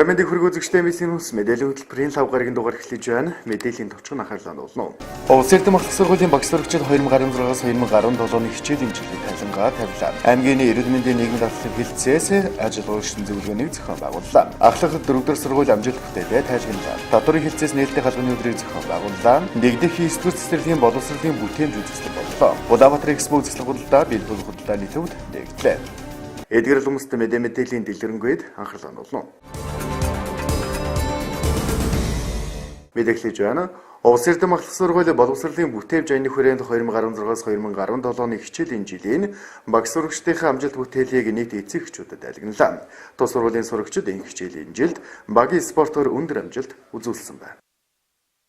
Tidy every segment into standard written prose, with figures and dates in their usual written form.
Замын хүргүү үзэгчтэй MBC-ийн хүс мэдээллийн хөтөлбөрийн 5 гарагийн дугаар эхлэж байна. Мэдээллийн товчхон анхаарлаа болно. Улс эрдэм ахлах сургуулийн багш сурагчид 2016-аас 2017 оны хичээлийн жилийн тайлангаа тавилаа. Аймгийн эрүүл мэндийн нийгмийн даатгалын хэлтсээс ажил ууршин зөвлөгөөнийг зохион байгууллаа. Ахлах 4-р сургууль амжилт бүтээлээ тайлбарлаа. Татварын хэлтсээс нээлттэй халдварны өдрийг зохион байгууллаа. Нэгдэх эсвэр цэцэрлэгийн боловсролын бүтээмж үзэсгэлэн боллоо. Улаанбаатар экспо үзэсгэлэн худалдаа бэлтгэл худалдааны төвд нэгдлээ. Эдгээр хүмүүст мэдээллийн дэлгэрэнгээд анхаарлаа болно. Мэдээлж байна. Улс эрдэм ахлах сургуулийн боловсролын бүтээмж аяны хүрээнд 2016-аас 2017 оны хичээлийн жилийн багш сурагчдын амжилт бүтээлийг нийт эцэг эхчүүдэд айлгналаа. Тус сургуулийн сурагчид энэ хичээлийн жилд багийн спортоор өндөр амжилт үзүүлсэн байна.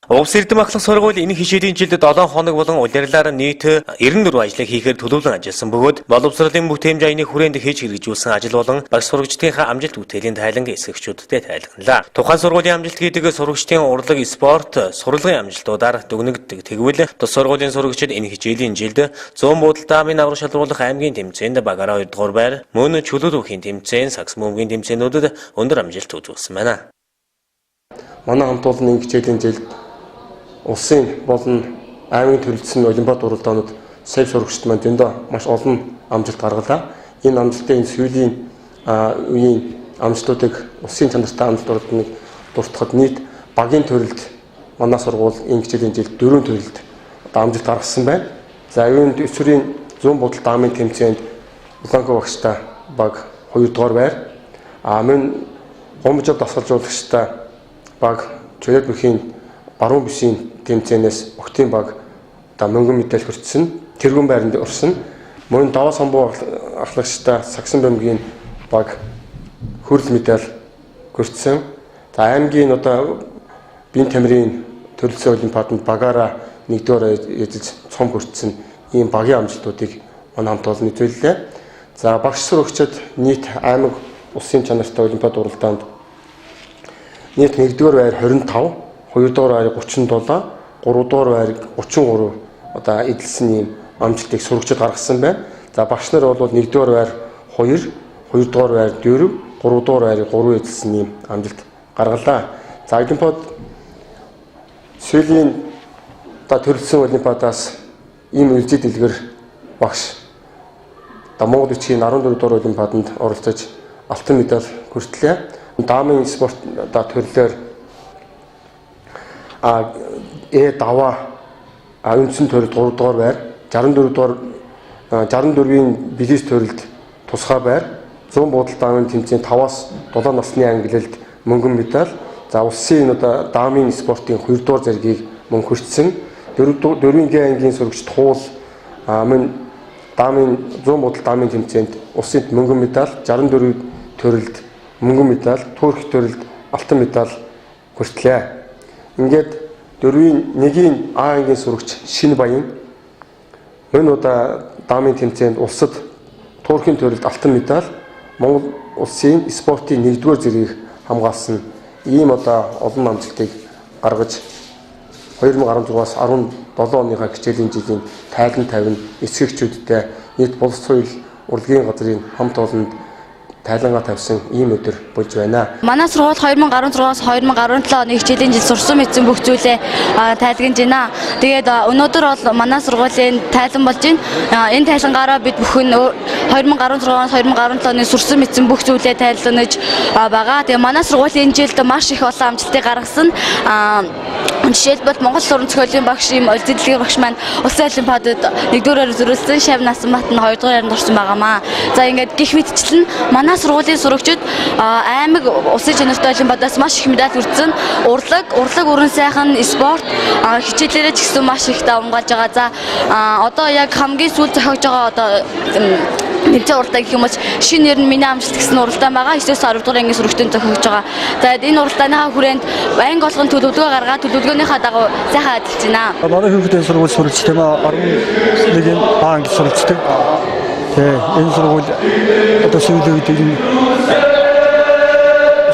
Улс эрдэм ахлах сургууль энэ хичээлийн жилд 7 хоног болон улирлаар нийт 94 ажлыг хийхээр төлөвлөн ажилласан бөгөөд боловсролын бүтээмж аяны хүрээнд хийж хэрэгжүүлсэн ажил болон багш сурагчдын амжилт бүтээлийн тайланг эсэгчүүдэд тайлгналаа. Тухайн сургуулийн амжилт гэдэг сурагчдын урлаг, спорт, сурлагын амжилтуудаар дүгнэгддэг. Тэгвэл тус сургуулийн сурагчид энэ хичээлийн жилд 100 буудалтай амын аврах шалруулах аймгийн тэмцээнд багаараа 2 дугаар байр, мөн чөлөө түүхийн тэмцээн, сакс бөмбөгийн тэмцээнүүдэд өндөр амжилт үзүүлсэн байна. Манай хамт олон энэ хичээлийн жилд улсын болон аймгийн төрөлцсөн олимпиад уралдаанууд сая сурагчид маань зөндөө маш олон амжилт гаргалаа. Энэ амжилтын сүүлийн үеийн амжилтуудыг улсын чанартай амжилтуудыг дуртахад нийт багийн төрөлд манай сургууль энэ хичээлийн жилд 4 төрөлд амжилт гаргасан байна. За аюун төсвөрийн 100 буудалтай амын тэмцээнд Улаанбаатар багштай баг 2 дугаар байр, мөн гомжоо дасгалжуулагчтай баг Чөлөөт бүхийн баруун бишийн тэмцээнээс Октийн баг мөнгөн медаль хүртсэн, тэргүүн байранд орсон. Мөн даваа самбуу ахлагчтай саксан бөмбөгийн баг хүрэл медаль хүртсэн. За аймгийн биеийн тамирын төрөлцсөн олимпиаданд багаараа 1-р эзэж цом хүртсэн ийм багийн амжилтуудыг манай хамт олон нийлүүллээ. За багш сурагчид нийт аймаг улсын чанартай олимпиад уралдаанд нийт 1-р байр 25, 2-р байр 37, 3-р байр 33 эдэлсэн ийм амжилтыг сурагчид гаргасан байна. За багш нар бол 1-р байр 2, 2-р байр 4, 3-р байр 3 эдэлсэн ийм амжилт гаргалаа. За олимпиад сүүлийн төрөлцсөн олимпиадаас ийм үлжид дэлгэр багш Монгол бичгийн 14 дугаар олимпиаданд оролцож алтан медаль хүртлээ. Дамын спорт төрлөөр даваа үндсэн төрөлд 3 дугаар байр, 64-ийн билис төрөлд тусгай байр, 100 буудалтай амын тэмцээнд 5-аас 7 насны ангилалд мөнгөн медаль, за улсын дамын спортын 2 дугаар зэргийг мөн хүртсэн. 4-ийн Г ангийн сурагчид хуул мөн дамын 100 буудалтай амын тэмцээнд улсын мөнгөн медаль, 64 төрөлд мөнгөн медаль, Турк төрөлд алтан медаль хүртлээ. Ингээд 4-ийн 1-ийн А ангийн сурагч Шинэ Баян мөн дамын тэмцээнд улсад Туркийн төрөлд алтан медаль, Монгол улсын спортын 1-р зэргийг хамгаалсан ийм олон амжилтыг гаргаж 2016-аас 17 оныхаа хичээлийн жилийн тайлан тавин эцэгчүүдтэй нийт боловс соёл урлагийн газрын хамт олонд тайлангаа тавьсан ийм өдөр болж байна. Манай сургууль 2016-аас 2017 оны хичээлийн жил сурсан мэдсэн бүх зүйлээ тайлгнаж байна. Тэгээд өнөөдөр бол манай сургуулийн тайлан болж байна. Энэ тайлангаараа бид бүхэн 2016-аас 2017 оны сурсан мэдсэн бүх зүйлээ тайлгнаж байгаа. Тэгээд манай сургуулийн жилд маш их олон амжилтыг гаргасан. Жишээлбэл Монгол уран зохиолын багш, улсын багш маань улсын олимпиадад 1-р зориулсан, Шав Насанбат нь 2-р байранд орсон байгаамаа. За ингээд гих мэдчлэн манай сургуулийн сурагчид аймаг улсын чанартай олимпиадаас маш их медаль хүртсэн. Урлаг, уран сайхан, спорт хичээлээрээ ч гэсэн маш их давмгаалж байгаа. За одоо яг хамгийн сүүл зохиож байгаа тэмцээн уралдаан гэх юм бол шинэ нэр нь миний амжилт гэсэн уралдаан байгаа. 9-өөс 10 дугаар ангийн сурагчдын зохиож байгаа. За энэ уралдааныхаа хүрээнд анги болгон төлөвлөгөө гаргаад төлөвлөгөөнийхөө дагуу сайхан ажиллаж байна. Манай хүүхдийн сургууль сурагчтай 11-ийн А анги сурагчтай. Энэ сургууль сүүлийн үед энэ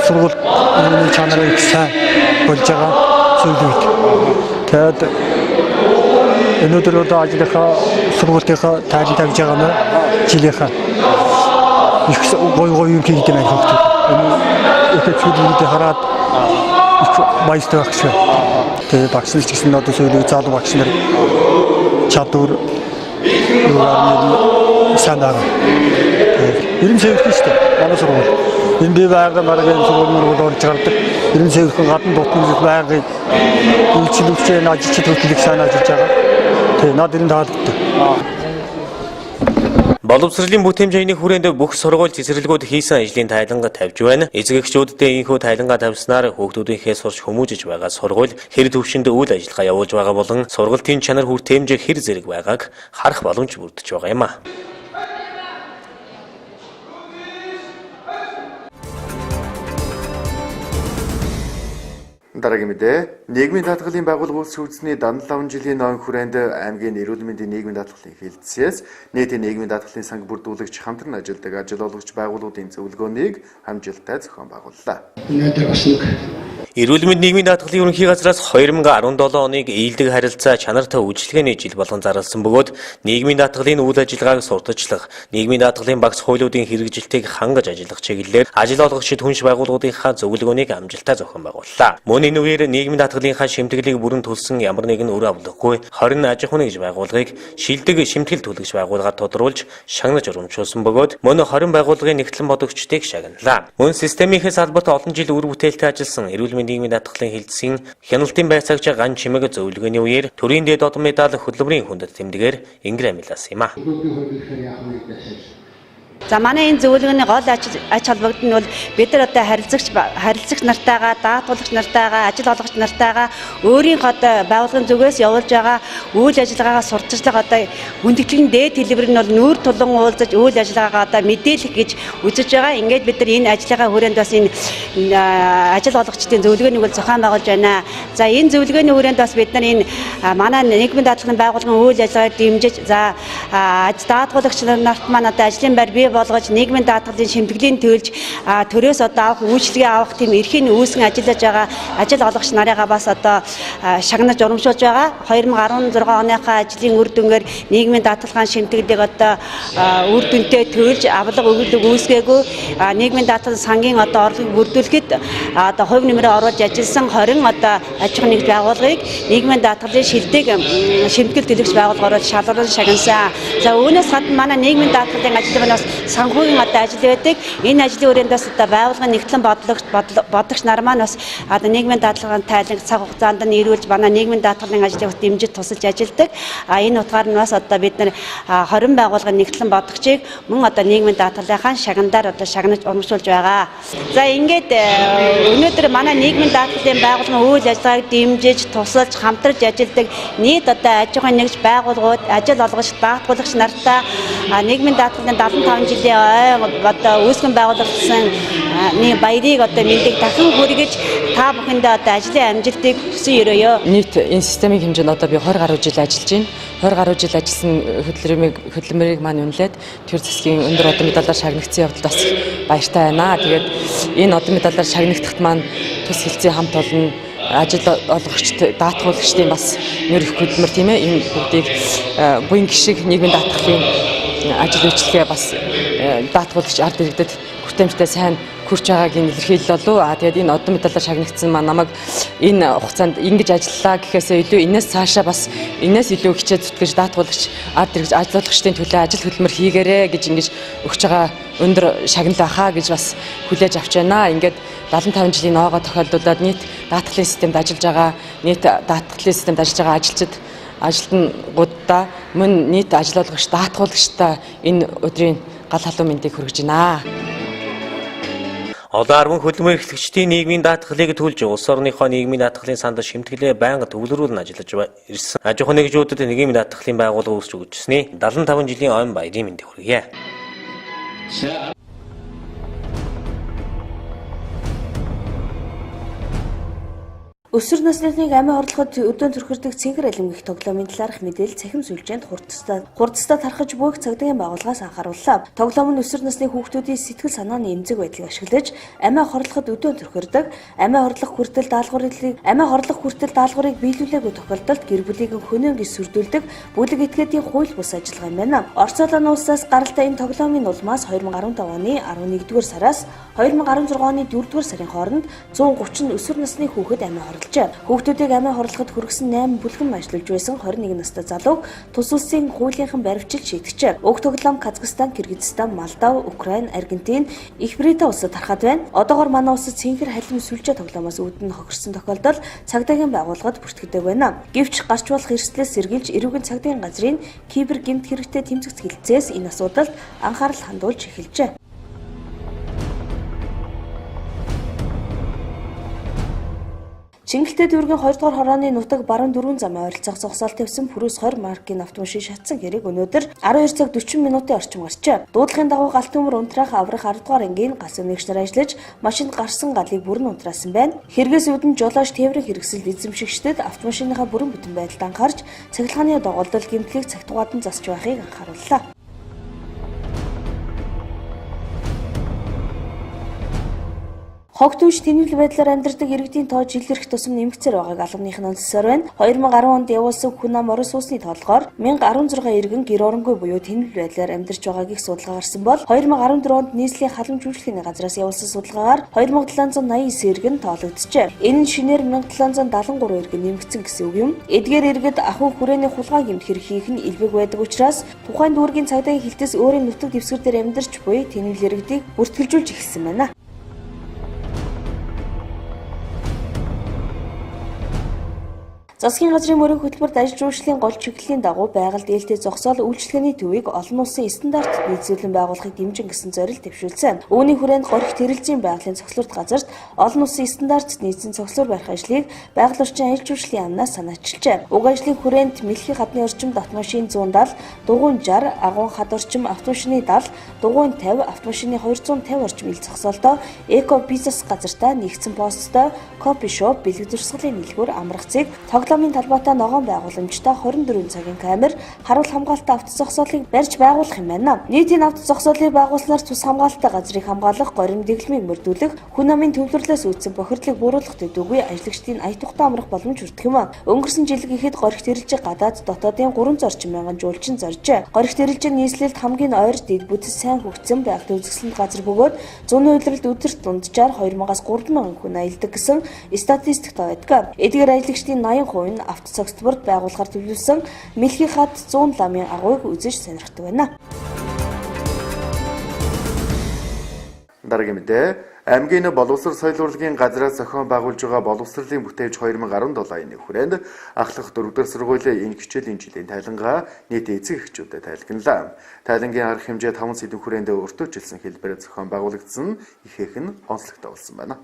сургууль чанарыг сайн болж байгаа сүүлийн үед. Тэгээд өнөөдөр ажлынхаа сургуулийнхаа тайлан тавьж байгаа нь жилийнхаа их гоё юм хийх гэдэг юм. эффективүүдийг хараад их баяртай байх шиг. Тэгээ багш нар ч гэсэн одоо сүүлийн залуу багш нар чадвар сайн байгаа. Ирэн цэвэрхэн шүү дээ. Манай сургууль. Энэ би байга маргаан сургууль орж гардаг. Ирэн цэвэрхэн гадна дутмаг байгааг үйлчлүүлж ажилчид хөтлөх сайн ажиллаж байгаа. Тэгээ надад энэ таалагддаг. Боловсролын бүтээмжийн хүрээнд бүх сургууль цэцэрлэгүүд хийсэн ажлын тайланга тавьж байна. Эцэгчүүддээ инхүү тайланга тавьснаар хүүхдүүдийнхээ сурч хүмүүжиж байгаа сургууль хэр төвшөнд үйл ажиллагаа явуулж байгаа болон сургалтын чанар хүртээмж хэр зэрэг байгааг харах боломж бүрдэж байгаа юм а. Дараагийн мэдээ нийгмийн даатгалын байгууллага улс үндэсний 75 жилийн ноён хүрээнд аймгийн эрүүл мэндийн нийгмийн даатгалын хэлтсээс нийтийн нийгмийн даатгалын санг бүрдүүлэгч хамтран ажилладаг ажил олгогч байгууллагуудын зөвлөгөөнийг хамжилттай зохион байгууллаа. Өнөөдөр бас нэг Эрүүл мэндийн нийгмийн даатгалын ерөнхий газраас 2017 оныг ээлдэг харилцаа чанартай үйлчилгээний жил болгон зарласан бөгөөд нийгмийн даатгалын үйл ажиллагааг сурталчлах, нийгмийн даатгалын багц хуулиудын хэрэгжилтийг хангаж ажиллах чиглэлээр ажил олгогчид хүнш байгууллагуудынхаа зөвлөгөөнийг амжилттай зохион байгууллаа. Мөн энэ үеэр нийгмийн даатгалынхаа шимтгэлийг бүрэн төлсөн ямар нэгэн үр авлахгүй 20 аж ахуйн гэж байгууллагыг шилдэг шимтгэл төлөгч байгууллагаар тодруулж шагнаж урамжуулсан бөгөөд мөн 20 байгууллагын нэгтлэн бодогчдыг шагналаа. Мөн системийнхээ салбарт олон жил үр бүтээлтэй ажилласан эрүүл нийгмийн даатгалын хэлтсийн хяналтын байцаагч ган чимэг зөвлөгөөний үеэр төрийн дэд одон медаль хөтөлбөрийн хүндэт тэмдгээр ингэр амилсан юм а. За манай энэ зөвлөгөөний гол ач холбогдол нь бол бид нар одоо харилцагч нартайгаа, даатгуулагч нартайгаа, ажил олгогч нартайгаа өөрийн одоо байгууллагын зүгээс явуулж байгаа үйл ажиллагаагаа сурталчлах одоо хүндэтгэлийн дээд хэлбэр нь бол нүүр тулан уулзаж үйл ажиллагаагаа одоо мэдээлэх гэж үзэж байгаа. Ингээд бид нар энэ ажиллагаа хүрээнд бас энэ ажил олгогчдын зөвлөгөөнийг бол зохион байгуулж байна. За энэ зөвлөгөөний хүрээнд бас бид нар энэ манай нийгмийн даатгалын байгууллагын үйл ажиллагааг дэмжиж за даатгуулагч нарт маань одоо ажлын байр бий болгож нийгмийн даатгалын шимтгэлийн төлж төрөөс одоо авах үйлчлэгээ авах тийм эрхийн үүсгэн ажиллаж байгаа ажил олгогч нарыгаа бас одоо шагнаж урамшуулж байгаа. 2016 оныхаа ажлын үр дүнгээр нийгмийн даатгалын шимтгэлийг одоо үр дүнтэй төлж авлага өгүүлэг үүсгээгүй нийгмийн даатгалын сангийн одоо орлогыг бүрдүүлэхэд одоо хувь нэмрээ оруулж ажилласан 20 одоо аж ахуйн нэгж байгууллагыг нийгмийн даатгалын шилдэг шимтгэл төлөгч байгууллагаар шалгуулан шагнасан. За үүнээс гадна манай нийгмийн даатгалын ажлын бас санхүүгийн одоо ажил байдаг. Энэ ажлын хүрээнд бас одоо байгууллагын нэгтлэн бодлогч нар маань бас одоо нийгмийн даатгалын тайланг цаг хугацаанд нь ирүүлж манай нийгмийн даатгалын ажлыг дэмжиж тусалж ажилладаг. Энэ утгаар нь бас одоо бид нар 20 байгууллагын нэгтлэн бодлогчийг мөн одоо нийгмийн даатгалынхаа шагнадаар одоо шагнаж урамшуулж байгаа. За ингээд өнөөдөр манай нийгмийн даатгалын байгууллагын үйл ажиллагааг дэмжиж тусалж хамтарч ажилладаг нийт одоо аж ахуйн нэгж байгууллагууд ажил олгогч даатгуулагч нартай нийгмийн даатгалын 75 жилийн одоо үүсгэн байгуулагдсан баярыг одоо мэндийг дахин хүргэж та бүхэндээ одоо ажлын амжилтыг хүсэн өрөөё. Нийт энэ системийн хэмжээнд одоо би 20 гаруй жил ажиллаж байна. 20 гаруй жил ажилласан хөдөлмөрийг маань үнэлээд төр засгийн өндөр одон медалаар шагнагдсан явдал бас баяртай байна. Тэгээд энэ одон медалаар шагнагдахт маань тус хэлцээ хамт олон ажил олгогчд даатгуулагчдын бас нэр их хөдөлмөр тийм ээ. Энэ бүгдийг буян гişиг нийгмийн даатгалын ажил үйлчлэгээ бас даатгуулагч ард иргэдэд хүртээмжтэй сайн хүрч байгааг илэрхийлэл болов. Тэгээд энэ одон медалаар шагнагдсан маань намайг энэ хугацаанд ингэж ажиллаа гэхээсээ илүү энэс цаашаа бас энэс илүү хичээд зүтгэж даатгуулагч ард иргэж ажиллуулагчдын төлөө ажил хөдөлмөр хийгээрэй гэж ингэж өгч байгаа өндөр шагнал байхаа гэж бас хүлээж авч байна. Ингээд 75 жилийн ноогоо тохиолдуулаад нийт даатгалын системд ажиллаж байгаа нийт даатгалын системд ажиллаж байгаа ажилчид ажилтнуудаа мөн нийт ажил олгогч даатгуулагчдаа энэ өдрийн гал халуун мэндийг хүргэж байна. Одоо 10 хөдөлмөр эрхлэгчдийн нийгмийн даатгалыг төлж улс орныхоо нийгмийн даатгалын санд шимтгэлээ байнга төвлөрүүлэн ажиллаж ирсэн аж ахуйн нэгжүүдэд нийгмийн даатгалын байгууллага үүсч өгчсөний 75 жилийн ойн баярын мэндийг хүргье. Өсвөр насныхныг амиа хорлоход өдөөн төрхөрдөг цэнхэр алимгих тоглоомын талаарх мэдээлэл цахим сүлжээнд хурдстаа тархаж буйх цагдаагийн байгууллагаас анхаарууллаа. Тоглоом нь өсвөр насны хүүхдүүдийн сэтгэл санааны эмзэг байдлыг ашиглаж амиа хорлоход өдөөн төрхөрдөг, амиа хорлох хүртэл даалгаврыг биелүүлээгүй тохиолдолд гэр бүлийг хөнөөн гисүрдүүлдэг бүлэг этгээдийн хууль бус ажиллагаа юм байна. Орцолын улсаас гаралтай энэ тоглоомын улмаас 2015 оны 11-р сараас 2016 оны 4-р сарын хооронд 130 өсвөр насны хүүхэд амиа хорложээ. Хүүхдүүдийг амиа хорлоход хүргэсэн 8 бүлгэн ажиллаж байсан 21 настай залууг тус улсын хуулийнхан баривчилж шийтгэжээ. Уг тоглоом Казахстан, Кыргызстан, Молдов, Украин, Аргентин, Их Британь улсад тархаад байна. Одоогоор манай улсад цэнхэр халим сүлжээ тоглоомоос үүдэн хохирсон тохиолдол цагдаагийн байгууллагад бүртгэдэг байна. Гэвч гарч болох эрсдлээс сэргийлж эрүүгийн цагдаагийн газрын кибер гэмт хэрэгтэй тэмцэгц хилцээс энэ асуудалд анхаарал хандуулж эхэлжээ. Чингэлтэй дүүргийн 2 дугаар хорооны нутаг баруун 4 замын ойролцоох зогсоолт тавьсан Пүрүс 20 маркийн автомашин шатсан хэрэг өнөөдөр 12 цаг 40 минутын орчим гарчээ. Дуудлагын дагуу галт төмөр унтраах аврах 10 дугаар ангийн гас өмгч нар ажиллаж машинд гарсан галыг бүрэн унтраасан байна. Хэрэгээс үүдэн жолооч тээврийн хэрэгсэлд эзэмшигчдэд автомашиныхаа бүрэн бүтэн байдалд анхаарч цахилгааны доголдол гэмтлийг цагтугаадан засч байхыг анхаарууллаа. Хогтүүш тэнэмэл байдлаар амьдардаг иргэдийн тоо жилэрх тусам нэмэгцээр байгааг албаных нь онцлсоор байна. 2010 онд явуулсан хүн ам орон сууцны тоолгоор 1016 иргэн гэр оронгүй буюу тэнэмэл байдлаар амьдарч байгааг их судалгаа гарсан бол 2014 онд нийслэлийн халамж үйлчлэгийн газраас явуулсан судалгаагаар 2789 иргэн тоологдчихэ. Энэ нь шинээр 1773 иргэн нэмэгдсэн гэсэн үг юм. Эдгээр иргэд ахуй хүрээний хулгай гэмт хэрэг хийх нь илбэг байдаг учраас тухайн дүүргийн цагдаагийн хилтэс өөрийн нутаг дэвсгэр дээр амьдарч буй тэнэмэл иргэдийг бүртгэлжүүлж эхэлсэн байна. Засгийн газрын мөрийн хөтөлбөрт ажил жуулчлалын гол чиглэлийн дагуу байгальд ээлтэй зогсоол үйлчлэгээний төвийг олон улсын стандартт нийцүүлэн байгуулахыг дэмжин гэсэн зорилт дэвшүүлсэн. Үүний хүрээнд горих тэрэлзийн байгалийн цогцлурт газарт олон улсын стандартт нийцсэн цогцлур барих ажлыг байгаль орчин ажил жуулчлалын яамнаас санаачилжээ. Уг ажлын хүрээнд мэлхий хадны орчимд автомашин 170, дугуйн 60, агуун хад орчим автомашины 70, дугуйн 50, автомашины 250 орчим ил зогсоолтой эко бизнес газартаа нэгдсэн посттой кофе шоп, бэлэг зурсгалын нийлгүүр, амрах цэг, тоглоомын талбайтай ногоон байгууламжтай 24 цагийн камер, харуул хамгаалалттай автозогсоолыг барьж байгуулах юм байна. Нийтийн автозогсоолыг байгуулснаар цус хамгаалалттай газрыг хамгаалах, горим дэглэмийг мөрдүүлэх, хүн амын төвлөрлөөс үүдсэн бохирдлыг бууруулах төдийгүй ажлагчдын ая тухтай амрах боломж хүртэх юм. Өнгөрсөн жил гэхэд горих тэрэлжиг гадаад дотоодын 300 мянган жуулчин зоржээ. Горих тэрэлжиг нийслэлд хамгийн ойр дэд бүтэц сайн хөгжсөн байгалийн үзэсгэлэнт газар бөгөөд зуны үйлрэлд өдөрт дунджаар 2000-аас 3000 хүн аялдаг гэсэн статистикт байдаг. Эдгээр аялагчдын 80% нь автоцогцлборд байгуулахаар төлөвлөсөн мэлхий хад 100 ламын агуйг үзэж сонирхдаг байна. Дараагийн мэдээ аймгийн боловсрол соёл урлагийн газраас зохион байгуулж байгаа боловсролын бүтээгч 2017 оны хүрээнд ахлах 4-р сургуулийн энэ хичээлийн жилийн тайлангаа нийт эцэг эхчүүдэд тайлгналаа. Тайлангийн арга хэмжээ 5 сэдв хүрээнд өртөөжилсэн хэлбэрээр зохион байгуулагдсан ихээх нь онцлогтой болсон байна.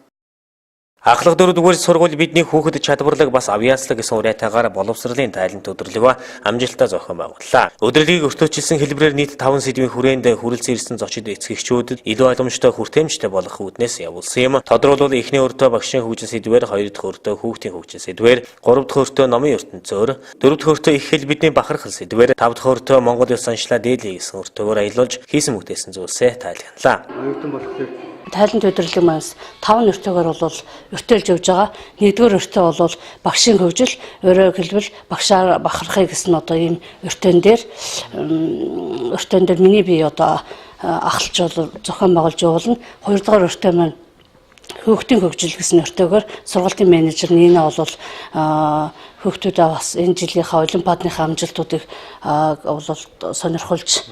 Ахлах 4-р сургууль бидний хүүхэд чадварлаг бас авьяаслаг гэсэн уриатайгаар боловсролын тайлант өдрөлгөө амжилттай зохион байгууллаа. Өдрөлгийг өртөөжилсэн хэлбэрээр нийт 5 сэдвийн хүрээнд хүрэлцэн ирсэн зочид эцэгчүүдэд илүү ойлгомжтой хүртээмжтэй болох үүднээс явуулсан юм. Тодорхойлбол эхний өртөө багшийн хөгжил сэдвээр, 2 дахь өртөө хүүхдийн хөгжил сэдвээр, 3 дахь өртөө номын ертөнцөөр, 4 дахь өртөө их хэл бидний бахархал сэдвээр, 5 дахь өртөө Монгол ёс заншлаа дээдлээ гэсэн өртөөгөөр аялуулж хийсэн бүтээсэн зүйлсээ тайлгналаа. Тайлант өдрөлөг маань 5 өртөөгөр бол өртөөлж явж байгаа. 1-р өртөө бол багшийн хөгжил, өөрөө хэлбэл багшаар бахархыг гэсэн одоо ийм өртөөн дээр миний бие одоо ахалж бол зохион байгуулж явуулна. 2-р өртөө маань хүүхдийн хөгжил гэсэн өртөөгөр сургуулийн менежер Нина бол хүүхдүүдээ бас энэ жилийнхаа олимпиадынхаа амжилтуудыг бол сонирхолж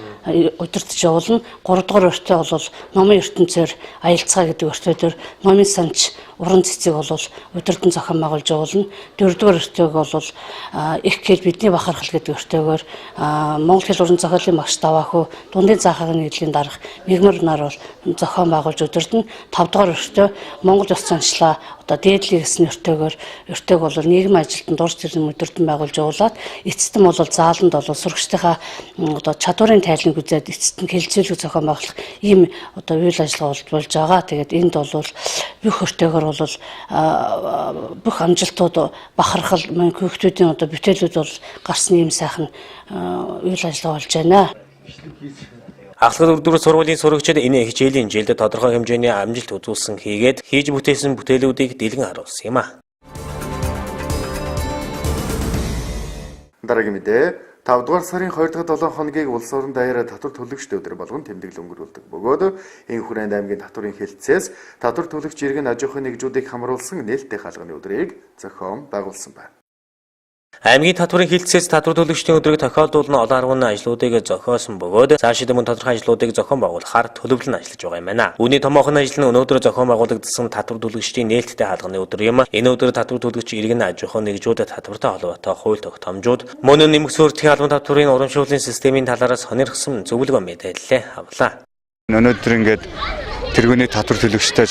удирдах явуулна. 3-р өртөө бол номын ертөнцөөр аялцгаа гэдэг өртөөдөр номын санч уран цэцэг бол удирдан зохион байгуулж явуулна. 4-р өртөөг бол их хэл бидний бахархал гэдэг өртөөгөр Монгол хэл уран зохиолын багш Даваахүү дундын заахын нийтлэлийн дарга мигмар нар бол зохион байгуулж удирдана. 5-р өртөө Монгол ёс заншлаа одоо дээдлийг гэсэн өртөөгөр өртөөг бол нийгмийн ажилтнанд урж зэрэг өдөртөн байгуулж явуулаад эцэст нь бол зааланд бол сурагчдынхаа одоо чадварын тайлныг үзээд эцэст нь хэлэлцүүлэг зохион байгуулах ийм одоо үйл ажиллагаа болж байгаа. Тэгээд энд бол бүх өртөөгөр бол бүх амжилтууд бахархал хүүхдүүдийн одоо бүтээлүүд бол гарсны ийм сайхан үйл ажиллагаа болж байна. Ахлах 4-р сургуулийн сурагчид энэ хичээлийн жилд тодорхой хэмжээний амжилт үзүүлсэн хийгээд хийж бүтээсэн бүтээлүүдийг дэлгэн харуулсан юм а. Дараагийн мэдээ 5 дугаар сарын 2 дахь 7 хоногийг улс орон даяараа татвар төлөгчд өдөр болгон тэмдэглэл өнгөрүүлдэг бөгөөд энэ хүрээнд аймгийн татварын хэлтсээс татвар төлөгч иргэн аж ахуйн нэгжүүдийг хамруулсан нээлттэй хаалганы өдрийг зохион байгуулсан байна. Аймгийн татварын хэлтсээс татвар төлөгчдийн өдрийг тохиолдуулна олон аргын ажлуудыг зохиосон бөгөөд цаашид мөн тодорхой ажлуудыг зохион байгуулахаар төлөвлөн ажиллаж байгаа юм байна. Үүний томоохон ажил нь өнөөдөр зохион байгуулагдсан татвар төлөгчдийн нээлттэй хаалганы өдөр юм. Энэ өдөр татвар төлөгч иргэн аж ахуйн нэгжүүд татвартай холбоотой хууль тогтоомжууд мөн нэмэх суурьтын албан татварын урамшууллын системийн талаараас сонирхсан зөвлөгөө мэдээлэлээ авлаа. Өнөөдөр ингээд тэргүүний татвар төлөгчтэй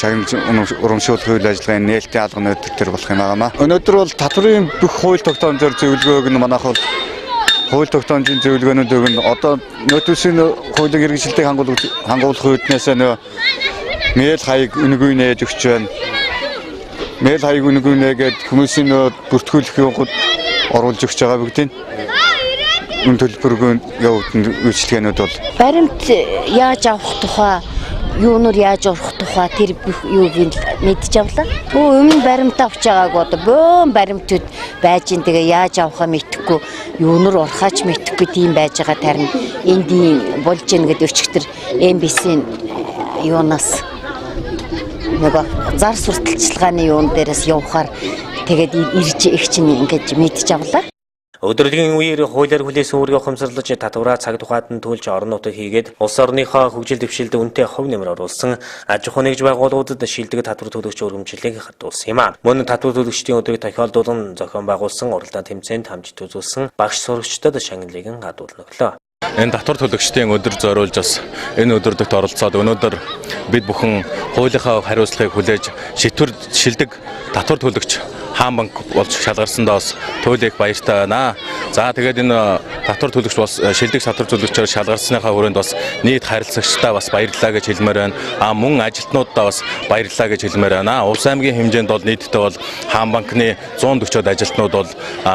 урамшуулах үйл ажиллагааны нээлттэй хаалганы өдөр төр болох юм аа. Өнөөдөр бол татварын бүх хууль тогтоомжоор зөвлөгөөг нь манайх бол хууль тогтоомжийн зөвлөгөөнүүдийг нь одоо нотусийн хуулийн хэрэгжилтийг хангуулах үүднээс нөө мэйл хаяг үнэгүй нээж өгч байна. Мэйл хаяг үнэгүй нээгээд хүмүүсийн нөө бүртгүүлэхийн оруулж өгч байгаа бүгдийг хутулбургийн явуулсан үйлчлэгээнүүд бол баримт яаж авах тухай юунууд яаж орох тухай тэр бүх юуг мэдж авлаа. Өмнө баримт авч байгааг одоо бөөн баримтууд байж ин тэгээ яаж авахаа мэдэхгүй юунууд орохаач мэдэхгүй тийм байж байгаа тарин эндийн болж ийн гэдэг өчигдөр MBC-ийн юунаас нөгөө зар сурталчилгааны юун дээрээс явахаар тэгээд ирж их чинь ингэж мэдж авлаа. Өдрөлгийн үеэр хуулиар хүлээсэн үүргээ ухамсарлаж татвараа цаг тухайд нь төлж орон нутаг хийгээд улс орныхоо хөгжил дэвшилд үнэтэй хувь нэмэр оруулсан аж ахуйн нэгж байгууллагуудад шилдэг татвар төлөгч өргөмжлөлийг хадгалсан юм а. Мөн татвар төлөгчдийн өдрийг тохиолдуулан зохион байгуулсан уралдаан тэмцээнд хамжид үзүүлсэн багш сурагчдад шагналыг гадуулна өглөө. Энэ татвар төлөгчдийн өдөр зориулж бас энэ өдөрдөгт оролцоод өнөөдөр бид бүхэн хуулийнхаа хариуцлагыг хүлээж шилдэг татвар төлөгч хаан банк болж шалгарсандаа бас туйлыг баяртай байна. За тэгээд энэ татвар төлөгч бас шилдэг татвар төлөгчөөр шалгарсныхаа хүрээнд бас нийт харилцагчдаа бас баярлалаа гэж хэлмээр байна. Мөн ажилтнуудаа бас баярлалаа гэж хэлмээр байна. Улс аймгийн хэмжээнд бол нийтдээ бол хаан банкны 140-од ажилтнууд бол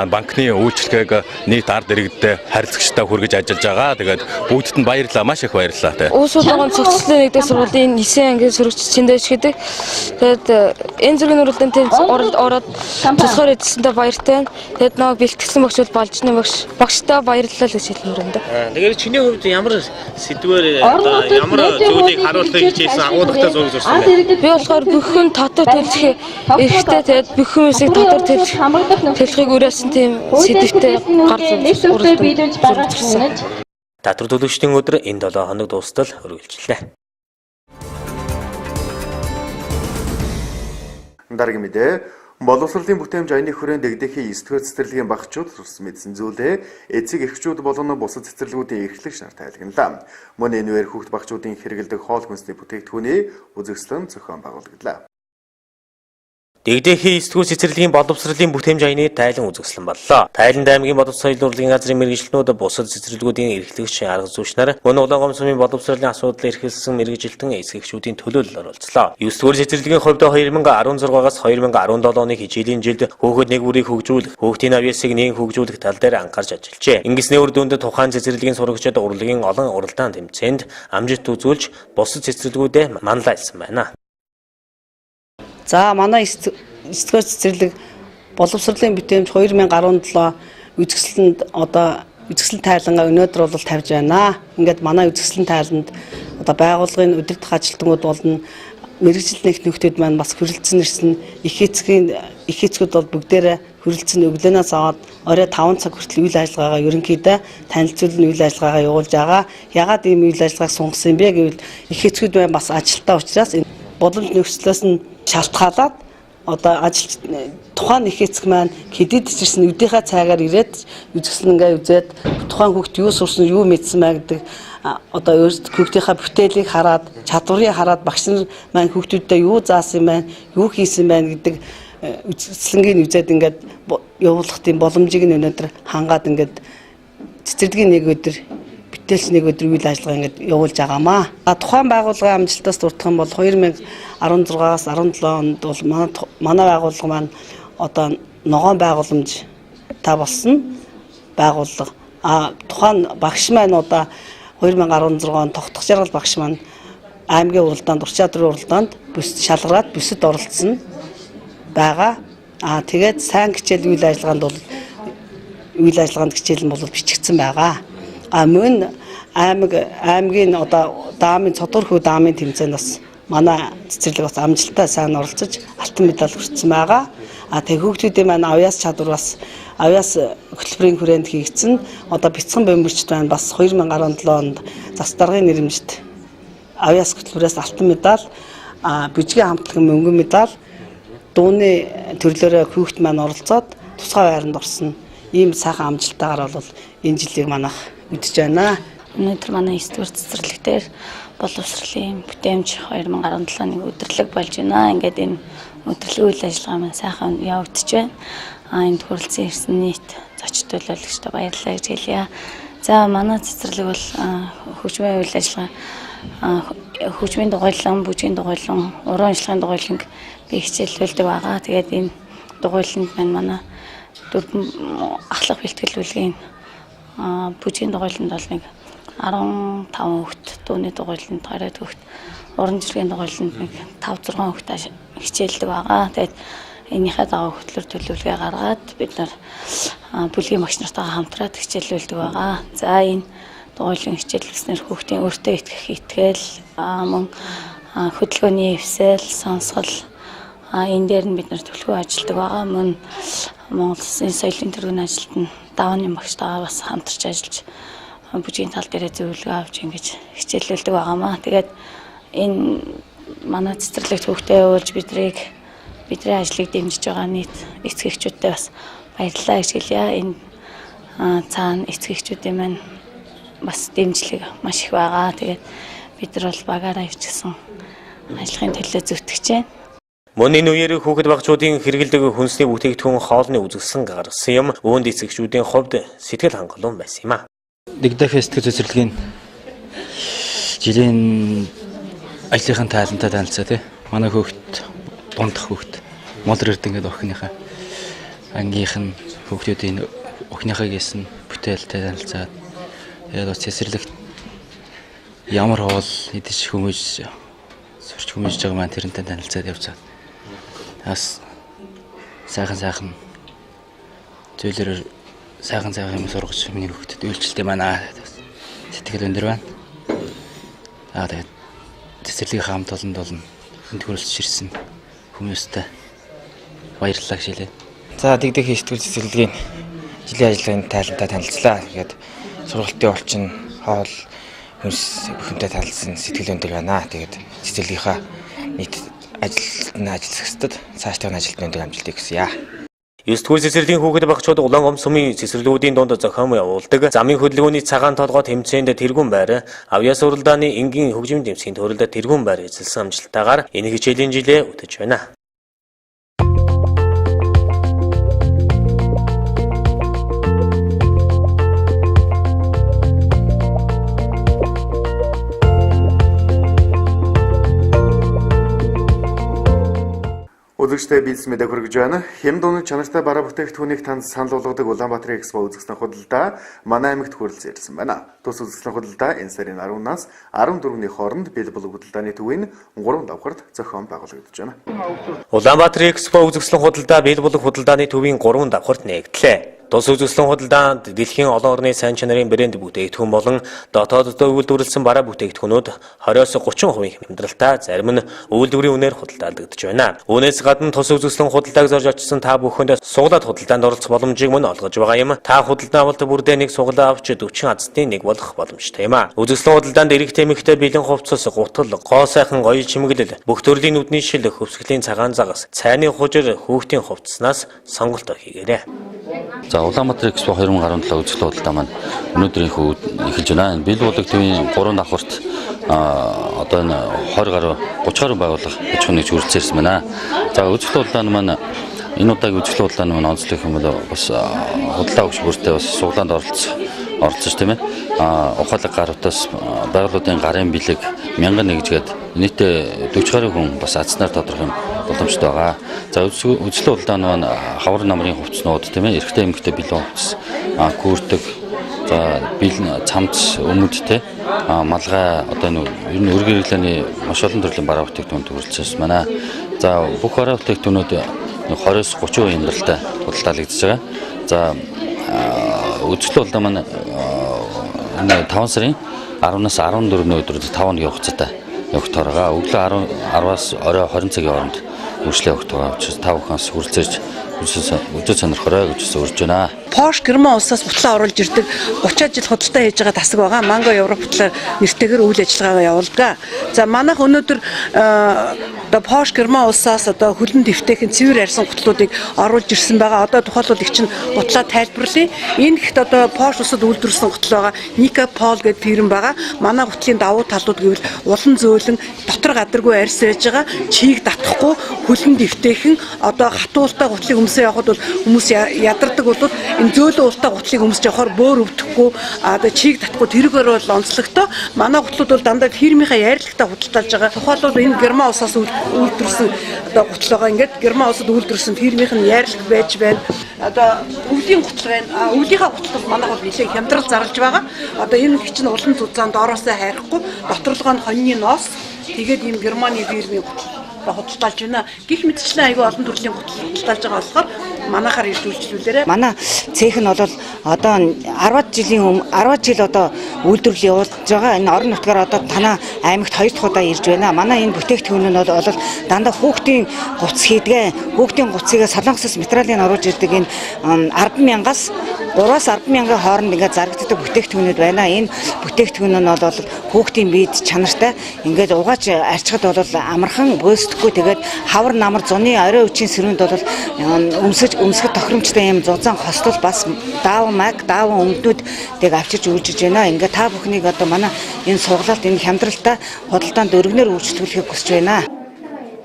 банкны үйлчлэгийг нийт ард иргэдэд харилцагчдаа хүргэж ажиллаж байгаа. Тэгээд бүгдд нь баярлалаа, маш их баярлалаа. Улс удаан цогцлын нэгдэх сургуулийн 9 ангийн сурагч Чиндэж гэдэг. Тэгээд энэ зэргийн уралдаанд ороод тусгаар эзэлсэндээ баяртай. Тэгээд нэг бэлтгэсэн багш бол болж нэг багштай баярлалаа гэж хэлмээр байна. Тэгээд чиний хувьд ямар сэдвээр ямар зүйлийг харуулахыг хичээсэн агуулгатай зүйл зорсон бэ? Би болохоор бүхэн татвар төлөх эрэхтэй тэгээд бүх хүмүүсийг татвар төлөхийг уриалсан тийм сэдвтэй гарч татвар төлөгчдийн өдөр энэ 7 хоног дуустал үргэлжлэлээ. Дараагийн мэдээ боловсролын бүтээмж аяны хүрээнд дэгдэхийн 9-р цэцэрлэгийн багчууд сурсан мэдсэн зүйлээ эцэг эхчүүд болон бусад цэцэрлэгүүдийн эрхлэгч нарт айлгналаа. Мөн энэ үеэр хүүхд багчуудын хэрэгэлдэг хоол хүнсний бүтээгдэхүүний үзэсгэлэн зохион байгуулагдлаа. Дэгдэхийн 9-р цэцэрлэгийн боловсролын бүтээмж аяны тайлан үзэсгэлэн боллоо. Тайланд аймгийн боловсрол урлагийн газрын мэргэжилтнүүд бусад цэцэрлэгүүдийн эрхлэгч арга зүйчнэр мөн улаан гомсомын боловсролын асуудлыг эрхэлсэн мэргэжилтэн эсгэгчүүдийн төлөөлөл оролцлоо. 9-р цэцэрлэгийн хувьд 2016-аас 2017 оны хичээлийн жилд хүүхэд нэг бүрийг хөгжүүлэх, хүүхдийн авьяасыг нээн хөгжүүлэх тал дээр анхаарч ажиллажээ. Ингэснээр үр дүнд тухайн цэцэрлэгийн сурагчид урлагийн олон уралдаан тэмцээнд амжилт үзүүлж бусад цэцэрлэгүүдэд манлайлсан байна. За манай 9-р цэцэрлэг боловсролын бүтээмж 2017 үзэсгэлэнд одоо үзэсгэлэн тайлангаа өнөөдөр бол тавьж байна. Ингээд манай үзэсгэлэн тайланд одоо байгууллагын удирдах ажилтнууд болон мэргэжил нөхдөд маань бас хүрэлцэн ирсэн их эцгүүд бол бүгдээрээ хүрэлцэн өглөөнөөс аваад орой 5 цаг хүртэл үйл ажиллагаагаа ерөнхийдөө танилцуулан үйл ажиллагаагаа явуулж байгаа. Ягаад ийм үйл ажиллагааг сунгасан бэ гэвэл их эцгүүд маань бас ажилтаа учраас энэ боломж нөхцлөөс нь шалтгаалаад одоо ажил тухайн их эцэг маань хэдийд ч ирсэн өдийнхаа цагаар ирээд үзэсгэлэнгээ үзээд тухайн хүүхд юу сурсан юу мэдсэн маа гэдэг одоо хүүхдийнхаа бүтээлийг хараад чадварыг хараад багш нар маань хүүхдүүдэд юу заасан юм байна юу хийсэн байна гэдэг үзэсгэлэнгийн үзээд ингээд явуулах тийм боломжийг нь өнөөдөр хангаад ингээд цэцэрлэгийн нэг өдөр бүтээлч нэг өдөр үйл ажиллагаа ингээд явуулж байгаамаа. Тухайн байгууллагын амжилтаас дурдах юм бол 2016-аас 17 онд бол манай байгууллага маань одоо ногоон байгууламж та болсон байгууллага. Тухайн багш маань одоо 2016 он тогтох жаргал багш маань аймгийн уралдаанд, ур чадрын уралдаанд шалгараад бүсэд оролцсон байгаа. Тэгээд сайн хичээл үйл ажиллагаанд хичээл нь бол бичигдсэн байгаа. Мөн аймгийн одоо даамын цодгор даамын тэмцээнээс манай цэцэрлэг бас амжилттай сайн оролцож алтан медаль хүртсэн байгаа. Тэгээ хүүхдүүдийн маань авьяас чадвараас авьяас хөтөлбөрийн хүрээнд хийгдсэн. Одоо бяцхан бомбирчд маань бас 2017 онд зас даргын нэрмжид авьяас хөтөлбөрөөс алтан медаль, бүжгийн хамтлагийн мөнгөн медаль, дууны төрлөөрөө хүүхд маань оролцоод тусгай байранд орсон. Ийм сайхан амжилттайгаар бол энэ жилийг манайх үдэж байна. Өнөөдөр манай 9-р цэцэрлэгтэр боловсролын бүтээмж 2017 нэг өдөрлөг болж байна. Ингээд энэ өдөрлөгийн үйл ажиллагаа маань сайхан явагдаж байна. Энд хүрэлцэн ирсэн нийт зочд төлөөлөгчдөө баярлалаа гэж хэлье. За манай цэцэрлэг бол хөгжмийн үйл ажиллагаа хөгжмийн дугуйлан, бүжгийн дугуйлан, уран ажиллагааны дугуйланг би хичээлүүлдэг байгаа. Тэгээд энэ дугуйланд манай дөрвөн ахлах бэлтгэл бүлгийн бүжгийн дугуйланд бол нэг 15 хүүхэд, дууны дугуйланд 20 хүүхэд, уран зургийн дугуйланд нэг 5-6 хүүхэд хичээлдэг байгаа. Тэгээд энийхээ дагуу хөтлөр төлөвлөгөө гаргаад бид нар бүлгийн багш нартайгаа хамтраад хичээлүүлдэг байгаа. За энэ дугуйлан хичээллэгснээр хүүхдийн өөртөө итгэх итгэл, мөн хөдөлгөөний эвсэл, сонсгол энэ дээр нь бид нар төлөвлөгөө ажилладаг байгаа. Мөн Монгол Улсын соёлын тэргүүн ажилтны давааны багштайгаа бас хамтарч ажиллаж бүжгийн тал дээрээ зөвлөгөө авч ингэж хичээлүүлдэг байгаамаа. Тэгээд энэ манай цэцэрлэгт хүүхдээ явуулж бидний ажлыг дэмжиж байгаа нийт эцэг эхчүүдтэй бас баярлалаа гэж хэлье. Энэ цаана эцэг эхчүүдийн маань бас дэмжлэг маш их байгаа. Тэгээд бид нар бол багаараа ивчсэн ажлын төлөө зүтгэж байна. Мөн энэ үеэр хүүхэд багцуудын хэрэгэлдэг хүнсний бүтээгдэхүүн хоолны үзэсгэлэн гаргасан юм үүнд эцэгчүүдийн хувьд сэтгэл хангалуун байсан юм а. Дэгдэх фестивал цэцэрлэгийн жилийн ажлынхаа тайлантай танилцаа тий. Манай хүүхэд дундах хүүхэд Монгол эрдэнэд охиныхаа ангийнх нь хүүхдүүдийн охиныхаа гэсэн бүтээлтэй танилцаад тэгээд цэцэрлэгт ямар хоол идэж хүмүүж сурч хүмүүж байгаа маань тэрнтэй танилцаад явцгаа. Бас сайхан зүйлээр сайхан юм сургаж миний хүүхдэд үйлчлэлтэй маань сэтгэл өндөр байна. Тэгээд цэцэрлэгийн хамт олонд бол энд хүрэлцэж ирсэн хүмүүстээ баярлалаа гэж хэлээ. За дэгдэх фестивал цэцэрлэгийн жилийн ажлын тайлантай танилцлаа. Тэгээд сургалтын орчин хоол хүнс бүхэнтэй танилцсан сэтгэл өндөр байна. Тэгээд цэцэрлэгийнхаа нийт ажилтнууд цаашдын ажилтны өндөр амжилтыг хүсье. 9-р цэцэрлэгийн хүүхэд багчууд улаан сумын цэцэрлэгүүдийн дунд зохион явуулдаг замын хөдөлгөөний цагаан толгой тэмцээнд тэргүүн байр, авьяас уралдааны энгийн хөгжмийн тэмцээний төрөлд тэргүүн байр эзэлсэн амжилттайгаар энэ хичээлийн жилээ үтэж байна. Үзэгчтэй бизнес мэдээ хүргэж байна. Хэм дууны чанартай бараа бүтээгдэхүүнийг танд санал болгодог Улаанбаатарын Экспо үзэсгэлэн худалдаа манай аймагт хүрэлцэн ирсэн байна. Тус үзэсгэлэн худалдаа энэ сарын 10-наас 14-ний хооронд бэл болог худалдааны төвийн 3 давхарт зохион байгуулагдаж байна. Улаанбаатарын Экспо үзэсгэлэн худалдаа бэл болог худалдааны төвийн 3 давхарт нэгдлээ. Тус үзэсгэлэн худалдаанд дэлхийн олон орны сайн чанарын брэнд бүтээгдэхүүн болон дотооддоо үйлдвэрлэсэн бараа бүтээгдэхүүнүүд 20-30% хямдралтай, зарим нь үйлдвэрийн үнээр худалдаалагдж байна. Үүнээс гадна тус үзэсгэлэн худалдааг зорж очсон та бүхэнд суглаад худалдаанд оролцох боломжийг мөн олгож байгаа юм. Та худалдаа авалт бүрдээ нэг суглаа авч 40 азтны нэг болох боломжтой юм а. Үзэсгэлэн худалдаанд эрэгтэй эмэгтэй бэлэн хувцас, гутал, гоо сайхан гоё чимэглэл, бүх төрлийн нүдний шил, хөвсгөлийн цагаан загас, цайны хужир, хүүхдийн хувцаснаас сонголт хийгээрэй. За Улаанбаатар Экспо 2017 үзэсгэлэн худалдаа маань өнөөдрийнхөө эхэлж байна. Бэл болог төвийн 3 давхарт одоо энэ 20 гаруй 30 гаруй байгууллага аж ахуйн нэгж үргэлжлүүлсэн байна. За үзэгдэл улаан маань энэ удаагийн үзэгдэл улаан маань онцлог юм бол бас худалдаа өгч бүртээ бас суглаанд оролцож тийм ээ. Ухаалаг гаруудаас байгууллагын гарын бэлэг 1001 гээд нийтээ 40 гаруй хүн бас азнаар тодорхой боломжтой байгаа. За үзэгдэл улаан маань хавар намрын хувцснууд тийм ээ. Эрэгтэй эмэгтэй бэлэн хувцс, күртэг, за бэлэн цамц өмөдтэй малгай одоо ер нь өргөн хэрэглээний маш олон төрлийн бараа бүтээгдэхүүн төрөлцсөн байна. За бүх бараа бүтээгдэхүүнүүд 20-с 30% хямралтай худалдаалагдж байгаа. За үзэгдэл улаан маань 5 сарын 10-наас 14-ний өдрөд 5 хоногийн хугацаатай явах таараа. Өглөө 10-аас орой 20 цагийн хооронд үргэлжлэн явах таараа. Учраас та бүхнээс хүрэлцээж үзэж сонирхорой гэж урьж байна. Пош Герман улсаас бутлаа оруулж ирдэг 30 жил худалдаа хийж байгаа тасаг байгаа. Манго Европ бутлаар нэртэйгээр үйл ажиллагаагаа явуулдаг. За манайх өнөөдөр одоо Пош Герман улсаас одоо хөлн дэвтэйхэн цэвэр арьсан гутлуудыг оруулж ирсэн байгаа. Одоо тухайлбал их чинь бутлаа тайлбарлая. Энэ ихт одоо Пош улсад үйлдвэрлэсэн гутал байгаа. Ника Пол гэдэг фирм байгаа. Манай гутлын давуу талууд гэвэл улан зөөлөн дотор гадаргүй арьс байж байгаа. Чийг татахгүй хөлн дэвтэйхэн одоо хатуултаа гутлыг өмсөө явахад бол хүмүүс ядардаг болоод энэ зөөлөн уултаа гутлыг өмсөж явахаар бөөр өвдөхгүй одоо чийг татахгүй тэргээр бол онцлогтой. Манай гутлууд бол дандаа фирмийнхаа ярилгатаа худалдаалж байгаа. Тухайлбал энэ Герман улсаас үйлдвэрлэсэн одоо гутлаа ингээд Герман улсад үйлдвэрлэсэн фирмийнх нь ярилга байж байна. Одоо өвлийн гутал байна. Өвлийнхаа гутал манайх бол нэлээд хямдрал зарлж байгаа. Одоо энэ чинь улан зузаан доороосоо хайрахгүй доторлогоо нь хоньны ноос тэгээд ийм Германы фирмийн гутал худалдаалж байна. Гэх мэтчлэн аягүй олон төрлийн худалдаалж байгаа болохоор манайхаар ирж үйлчлүүлээрэ. Манай цех нь бол одоо 10 жил одоо үйлдвэрлэл явуулж байгаа. Энэ орон нутгаар одоо танаа аймагт 2 дахь удаа ирж байна. Манай энэ бүтээгдэхүүн нь бол дандаа хүүхдийн гуц хийдэг. Хүүхдийн гуцыг солонгосоос материалыг оруулж ирдэг энэ 10,000-аас 3-10,000 хооронд ингээд зарагддаг бүтээгдэхүүнүүд байна. Энэ бүтээгдэхүүн нь бол хүүхдийн биед чанартай. Ингээд угааж арчхад бол амархан бөөсдөхгүй. Тэгээд хавар намар зуны орой үчийн сэрүүнд бол өмсгөх тохиромжтой юм зузаан хослол бас даав өмднүүдийг авчирч үйлчилж байна. Ингээд та бүхнийг одоо манай энэ сургалалт энэ хямдралтай худалдаанд өргөнөөр үйлчлүүлэхийг хүсэж байна.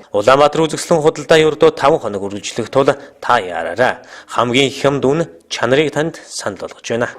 Улаанбаатар үзэсгэлэн худалдаа ердөө 5 хоног үргэлжлэх тул та яараарай. Хамгийн хямд үн чанарыг танд санал болгож байна.